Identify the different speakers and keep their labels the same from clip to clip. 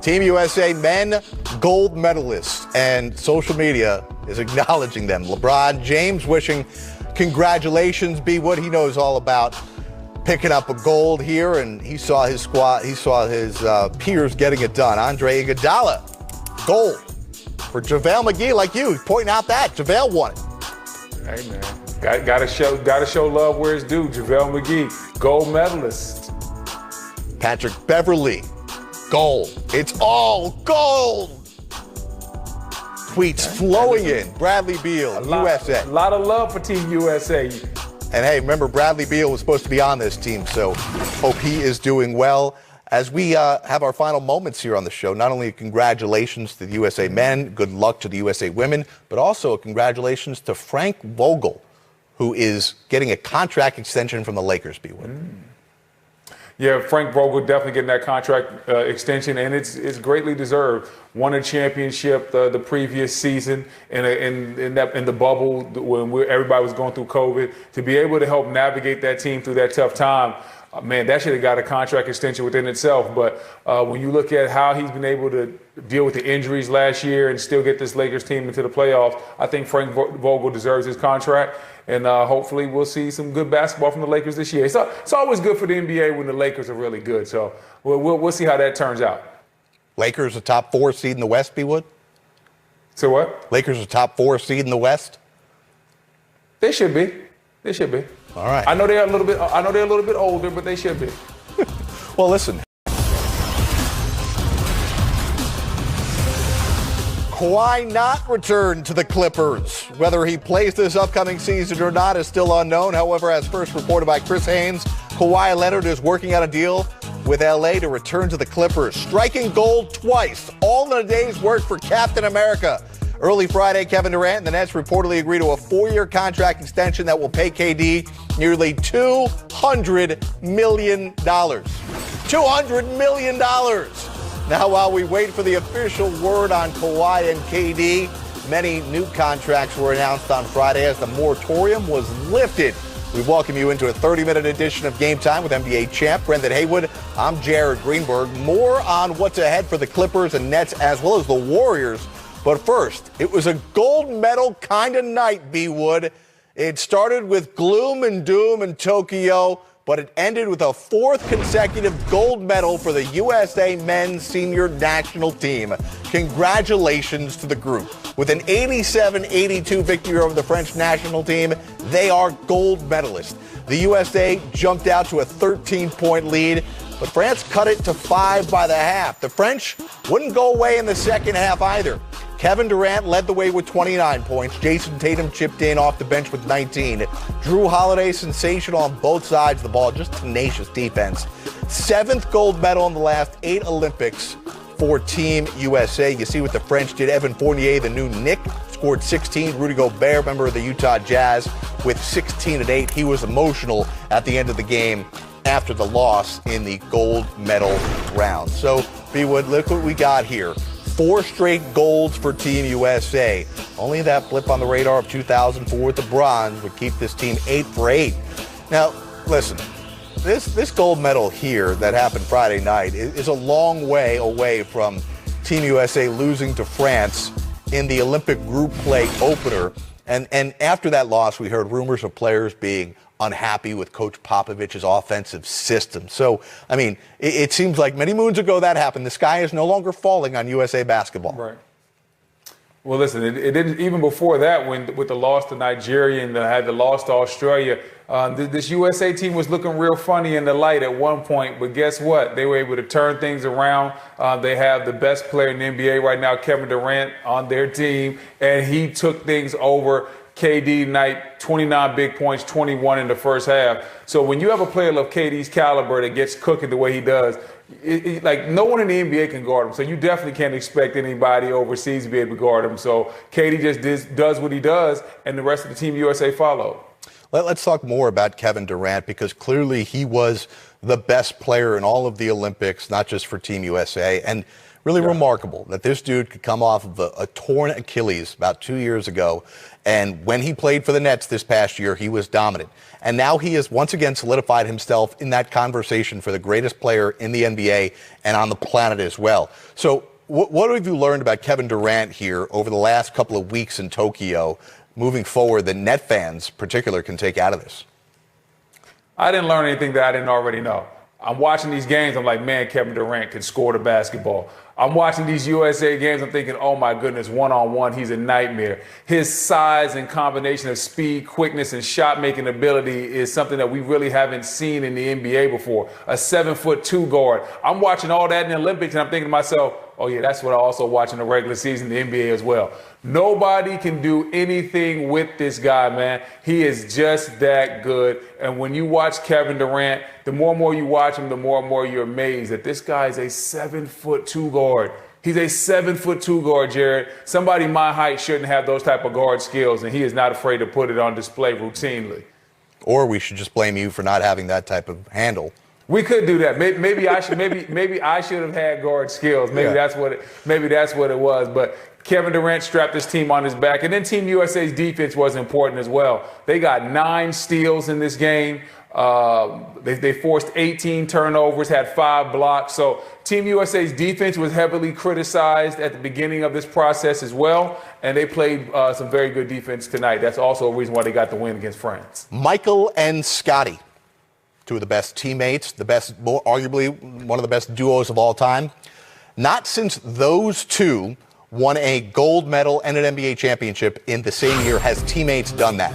Speaker 1: Team USA men gold medalists, and social media is acknowledging them. LeBron James wishing congratulations, B. Wood. He knows all about picking up a gold here, and he saw his squad, he saw his peers getting it done. Andre Iguodala, gold for JaVale McGee, like you pointing out that JaVale won it.
Speaker 2: Hey man, gotta show love where it's due. JaVale McGee, gold medalist.
Speaker 1: Patrick Beverley, gold. It's all gold. Tweets flowing in. Bradley Beal, USA.
Speaker 2: A lot of love for Team USA.
Speaker 1: And hey, remember, Bradley Beal was supposed to be on this team, so hope he is doing well. As we have our final moments here on the show, not only congratulations to the USA men, good luck to the USA women, but also congratulations to Frank Vogel, who is getting a contract extension from the Lakers, B-Wood.
Speaker 2: Yeah, Frank Vogel definitely getting that contract extension, and it's greatly deserved. Won a championship the previous season in the bubble when everybody was going through COVID. To be able to help navigate that team through that tough time, man, that should have got a contract extension within itself. But when you look at how he's been able to deal with the injuries last year and still get this Lakers team into the playoffs, I think Frank Vogel deserves his contract. And hopefully we'll see some good basketball from the Lakers this year. It's always good for the NBA when the Lakers are really good. So we'll see how that turns out.
Speaker 1: Lakers a top 4 seed in the West, B-Wood?
Speaker 2: So what?
Speaker 1: Lakers a top 4 seed in the West?
Speaker 2: They should be. They should be.
Speaker 1: All right.
Speaker 2: I know they're a little bit older, but they should be.
Speaker 1: Well, listen. Kawhi not return to the Clippers. Whether he plays this upcoming season or not is still unknown. However, as first reported by Chris Haynes, Kawhi Leonard is working out a deal with LA to return to the Clippers, striking gold twice, all in a day's work for Captain America. Early Friday, Kevin Durant and the Nets reportedly agreed to a 4-year contract extension that will pay KD nearly $200 million. $200 million. Now, while we wait for the official word on Kawhi and KD, many new contracts were announced on Friday as the moratorium was lifted. We welcome you into a 30-minute edition of Game Time with NBA champ Brendan Haywood. I'm Jared Greenberg. More on what's ahead for the Clippers and Nets as well as the Warriors. But first, it was a gold medal kind of night, B-Wood. It started with gloom and doom in Tokyo, but it ended with a 4th consecutive gold medal for the USA men's senior national team. Congratulations to the group. With an 87-82 victory over the French national team, they are gold medalists. The USA jumped out to a 13-point lead, but France cut it to 5 by the half. The French wouldn't go away in the second half either. Kevin Durant led the way with 29 points. Jason Tatum chipped in off the bench with 19. Drew Holiday sensational on both sides of the ball, just tenacious defense. 7th gold medal in the last 8 Olympics for Team USA. You see what the French did. Evan Fournier, the new Knick, scored 16. Rudy Gobert, member of the Utah Jazz, with 16 and 8. He was emotional at the end of the game after the loss in the gold medal round. So, B-Wood, look what we got here. 4 straight golds for Team USA. Only that blip on the radar of 2004 with the bronze would keep this team 8 for 8. Now, listen, this gold medal here that happened Friday night is a long way away from Team USA losing to France in the Olympic group play opener. And after that loss, we heard rumors of players being unhappy with Coach Popovich's offensive system. So, I mean, it seems like many moons ago that happened. The sky is no longer falling on USA basketball.
Speaker 2: Right. Well, listen, it didn't even before that with the loss to Nigeria and had the loss to Australia. This USA team was looking real funny in the light at one point, but guess what? They were able to turn things around. They have the best player in the NBA right now, Kevin Durant, on their team, and he took things over. KD night, 29 big points, 21 in the first half. So when you have a player of KD's caliber that gets cooking the way he does, like no one in the NBA can guard him. So you definitely can't expect anybody overseas to be able to guard him. So KD just does what he does, and the rest of the Team USA followed.
Speaker 1: Let's talk more about Kevin Durant, because clearly he was the best player in all of the Olympics, not just for Team USA. And really remarkable that this dude could come off of a torn Achilles about 2 years ago. And when he played for the Nets this past year, he was dominant. And now he has once again solidified himself in that conversation for the greatest player in the NBA and on the planet as well. So what have you learned about Kevin Durant here over the last couple of weeks in Tokyo, moving forward, that Net fans in particular can take out of this?
Speaker 2: I didn't learn anything that I didn't already know. I'm watching these games, I'm like, man, Kevin Durant can score the basketball. I'm watching these USA games, I'm thinking, oh my goodness, one-on-one, he's a nightmare. His size and combination of speed, quickness, and shot-making ability is something that we really haven't seen in the NBA before. A 7'2" guard. I'm watching all that in the Olympics, and I'm thinking to myself, oh yeah, that's what I also watch in the regular season, the NBA as well. Nobody can do anything with this guy, man. He is just that good. And when you watch Kevin Durant, the more and more you watch him, the more and more you're amazed that this guy is a 7'2" guard. He's a 7'2" guard, Jared. Somebody my height shouldn't have those type of guard skills, and he is not afraid to put it on display routinely.
Speaker 1: Or we should just blame you for not having that type of handle.
Speaker 2: We could do that. Maybe I should. Maybe I should have had guard skills. Maybe that's what it was. But Kevin Durant strapped his team on his back, and then Team USA's defense was important as well. They got 9 steals in this game. They forced 18 turnovers, had 5 blocks. So Team USA's defense was heavily criticized at the beginning of this process as well, and they played some very good defense tonight. That's also a reason why they got the win against France.
Speaker 1: Michael and Scotty. Two of the best teammates, arguably one of the best duos of all time. Not since those two won a gold medal and an NBA championship in the same year has teammates done that.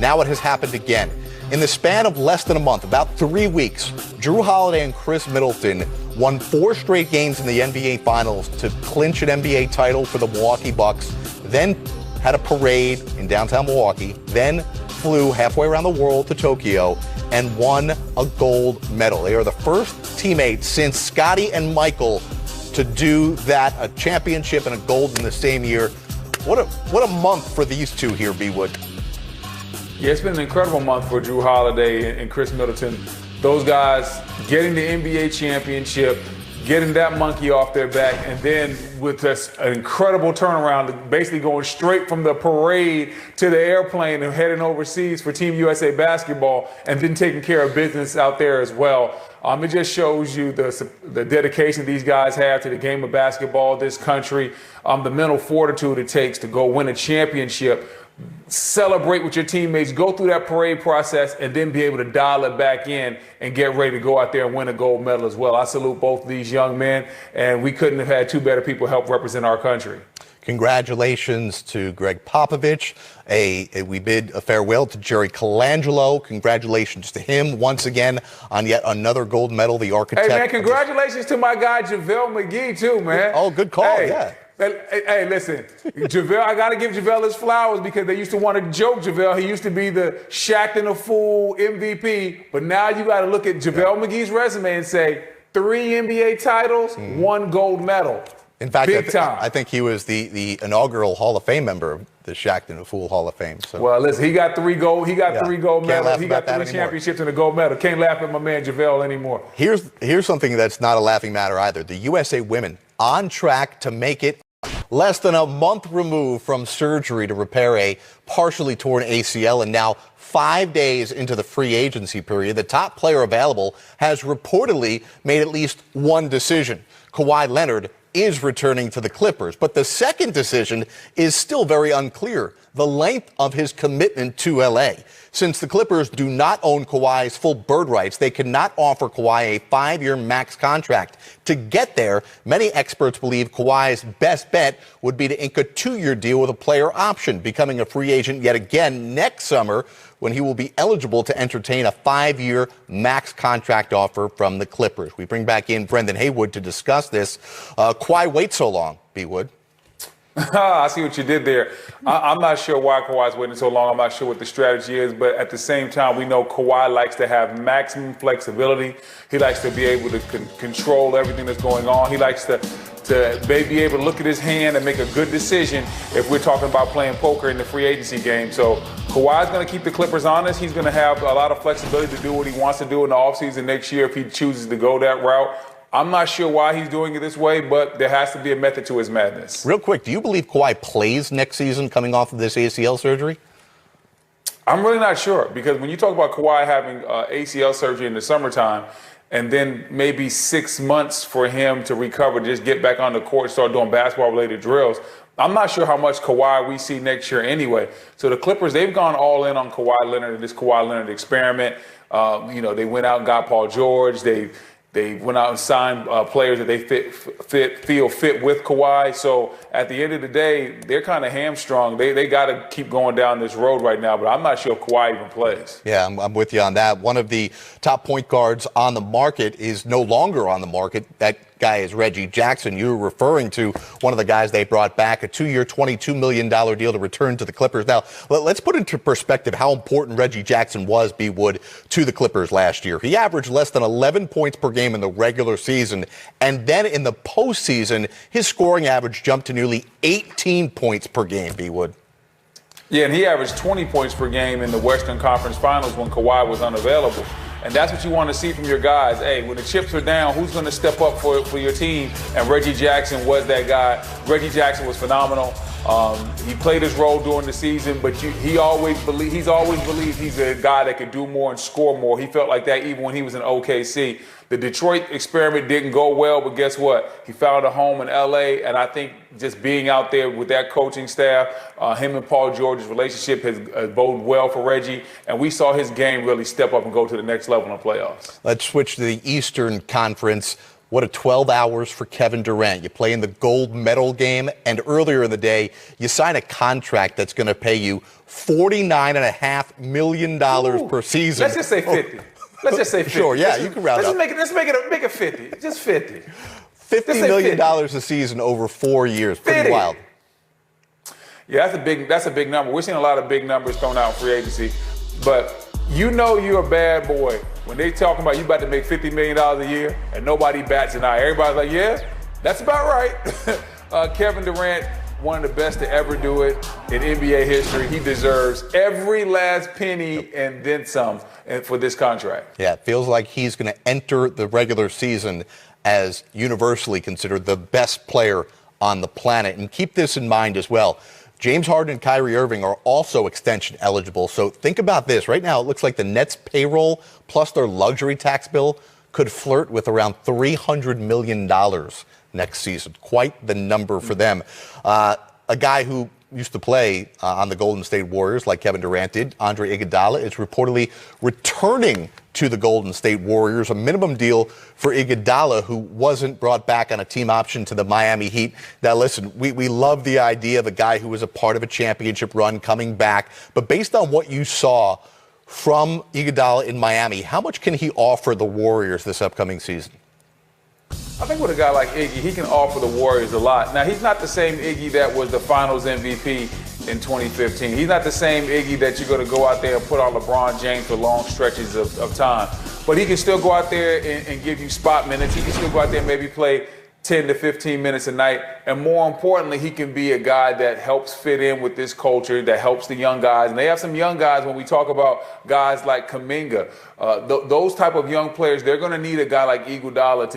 Speaker 1: Now it has happened again. In the span of less than a month, about 3 weeks, Drew Holiday and Chris Middleton won 4 straight games in the NBA Finals to clinch an NBA title for the Milwaukee Bucks, then had a parade in downtown Milwaukee, then flew halfway around the world to Tokyo and won a gold medal. They are the first teammates since Scotty and Michael to do that, a championship and a gold in the same year. What a month for these two here, B. Wood.
Speaker 2: Yeah, it's been an incredible month for Drew Holiday and Chris Middleton. Those guys getting the NBA championship, getting that monkey off their back, and then with this incredible turnaround, basically going straight from the parade to the airplane and heading overseas for Team USA basketball, and then taking care of business out there as well. It just shows you the dedication these guys have to the game of basketball, this country, the mental fortitude it takes to go win a championship, celebrate with your teammates, go through that parade process, and then be able to dial it back in and get ready to go out there and win a gold medal as well. I salute both these young men, and we couldn't have had 2 better people help represent our country.
Speaker 1: Congratulations to Greg Popovich. We bid a farewell to Jerry Colangelo. Congratulations to him once again on yet another gold medal, the architect.
Speaker 2: Hey, man, congratulations to my guy, JaVale McGee, too, man.
Speaker 1: Oh, good call, yeah.
Speaker 2: Hey, listen, JaVale, I got to give JaVale his flowers because they used to want to joke JaVale. He used to be the Shaq and the Fool MVP, but now you got to look at JaVale McGee's resume and say 3 NBA titles, 1 gold medal.
Speaker 1: In fact,
Speaker 2: Big time.
Speaker 1: I think he was the inaugural Hall of Fame member of the Shaq and the Fool Hall of Fame. So.
Speaker 2: Well, listen, he got 3 gold. He got 3 gold medals. He got 3 championships and a gold medal. Can't laugh at my man JaVale anymore.
Speaker 1: Here's something that's not a laughing matter either. The USA women on track to make it. Less than a month removed from surgery to repair a partially torn ACL, and now 5 days into the free agency period, the top player available has reportedly made at least one decision. Kawhi Leonard is returning to the Clippers, but the second decision is still very unclear: the length of his commitment to LA. Since the Clippers do not own Kawhi's full bird rights, they cannot offer Kawhi a 5-year max contract. To get there, many experts believe Kawhi's best bet would be to ink a 2-year deal with a player option, becoming a free agent yet again next summer when he will be eligible to entertain a 5-year max contract offer from the Clippers. We bring back in Brendan Haywood to discuss this. Kawhi wait so long, B. Wood?
Speaker 2: I see what you did there. I'm not sure why Kawhi's waiting so long. I'm not sure what the strategy is, but at the same time, we know Kawhi likes to have maximum flexibility. He likes to be able to control everything that's going on. He likes to be able to look at his hand and make a good decision if we're talking about playing poker in the free agency game. So Kawhi's going to keep the Clippers honest. He's going to have a lot of flexibility to do what he wants to do in the offseason next year if he chooses to go that route. I'm not sure why he's doing it this way, but there has to be a method to his madness.
Speaker 1: Real quick, do you believe Kawhi plays next season coming off of this ACL surgery?
Speaker 2: I'm really not sure, because when you talk about Kawhi having ACL surgery in the summertime and then maybe 6 months for him to recover, just get back on the court, start doing basketball-related drills, I'm not sure how much Kawhi we see next year anyway. So the Clippers, they've gone all in on Kawhi Leonard and this Kawhi Leonard experiment. They went out and got Paul George. They went out and signed players that they feel fit with Kawhi. So at the end of the day, they're kind of hamstrung. They got to keep going down this road right now, but I'm not sure if Kawhi even plays.
Speaker 1: Yeah, I'm with you on that. One of the top point guards on the market is no longer on the market. That guy is Reggie Jackson. You were referring to one of the guys they brought back, a 2-year, $22 million deal to return to the Clippers. Now, let's put into perspective how important Reggie Jackson was, B. Wood, to the Clippers last year. He averaged less than 11 points per game in the regular season, and then in the postseason, his scoring average jumped to nearly 18 points per game, B. Wood.
Speaker 2: Yeah, and he averaged 20 points per game in the Western Conference Finals when Kawhi was unavailable. And that's what you want to see from your guys. Hey, when the chips are down, who's going to step up for your team? And Reggie Jackson was that guy. Reggie Jackson was phenomenal. He played his role during the season, but he's always believed he's a guy that could do more and score more. He felt like that even when he was in OKC. The Detroit experiment didn't go well, but guess what? He found a home in LA, and I think just being out there with that coaching staff, him and Paul George's relationship has boded well for Reggie, and we saw his game really step up and go to the next level in the playoffs.
Speaker 1: Let's switch to the Eastern Conference. What a 12 hours for Kevin Durant. You play in the gold medal game, and earlier in the day, you sign a contract that's going to pay you $49.5 million per season.
Speaker 2: Let's just say 50. Let's just say 50.
Speaker 1: Sure, yeah, you can round up.
Speaker 2: Let's make it 50. Just 50.
Speaker 1: $50 million a season over 4 years. Pretty
Speaker 2: 50.
Speaker 1: wild.
Speaker 2: Yeah, that's a big number. We're seeing a lot of big numbers coming out in free agency. But you know you're a bad boy when they talking about you about to make $50 million a year and nobody bats an eye. Everybody's like, yeah, that's about right. Kevin Durant, one of the best to ever do it in NBA history. He deserves every last penny and then some for this contract.
Speaker 1: Yeah, it feels like he's going to enter the regular season as universally considered the best player on the planet. And keep this in mind as well. James Harden and Kyrie Irving are also extension eligible. So think about this. Right now, it looks like the Nets' payroll plus their luxury tax bill could flirt with around $300 million next season. Quite the number for them. A guy who used to play on the Golden State Warriors like Kevin Durant did, Andre Iguodala, is reportedly returning to the Golden State Warriors, a minimum deal for Iguodala, who wasn't brought back on a team option to the Miami Heat. Now, listen, we love the idea of a guy who was a part of a championship run coming back, but based on what you saw from Iguodala in Miami, how much can he offer the Warriors this upcoming season?
Speaker 2: I think with a guy like Iggy, he can offer the Warriors a lot. Now, he's not the same Iggy that was the Finals MVP in 2015. He's not the same Iggy that you're going to go out there and put on LeBron James for long stretches of time. But he can still go out there and give you spot minutes. He can still go out there and maybe play 10 to 15 minutes a night. And more importantly, he can be a guy that helps fit in with this culture, that helps the young guys. And they have some young guys when we talk about guys like Kuminga. Those type of young players, they're going to need a guy like Iguodala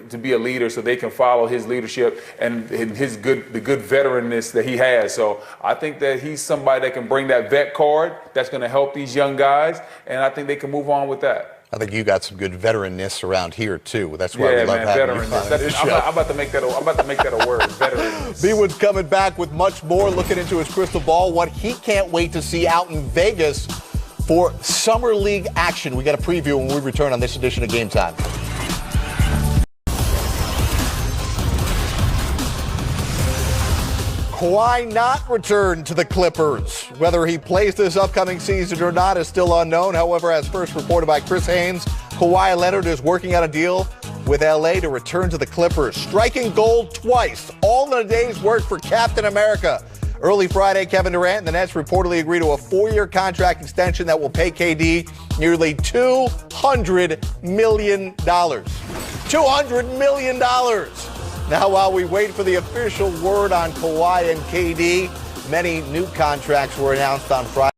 Speaker 2: to be a leader so they can follow his leadership and the good veteranness that he has. So I think that he's somebody that can bring that vet card that's going to help these young guys. And I think they can move on with that.
Speaker 1: I think you got some good veteranness around here too. That's why we love having you on this show.
Speaker 2: I'm about to make that a word. Veteranness.
Speaker 1: B-Wood's coming back with much more, looking into his crystal ball, what he can't wait to see out in Vegas for Summer League action. We got a preview when we return on this edition of Game Time. Kawhi not return to the Clippers. Whether he plays this upcoming season or not is still unknown. However, as first reported by Chris Haynes, Kawhi Leonard is working out a deal with LA to return to the Clippers, striking gold twice, all in a day's work for Captain America. Early Friday, Kevin Durant and the Nets reportedly agreed to a 4-year contract extension that will pay KD nearly $200 million. $200 million. Now, while we wait for the official word on Kawhi and KD, many new contracts were announced on Friday.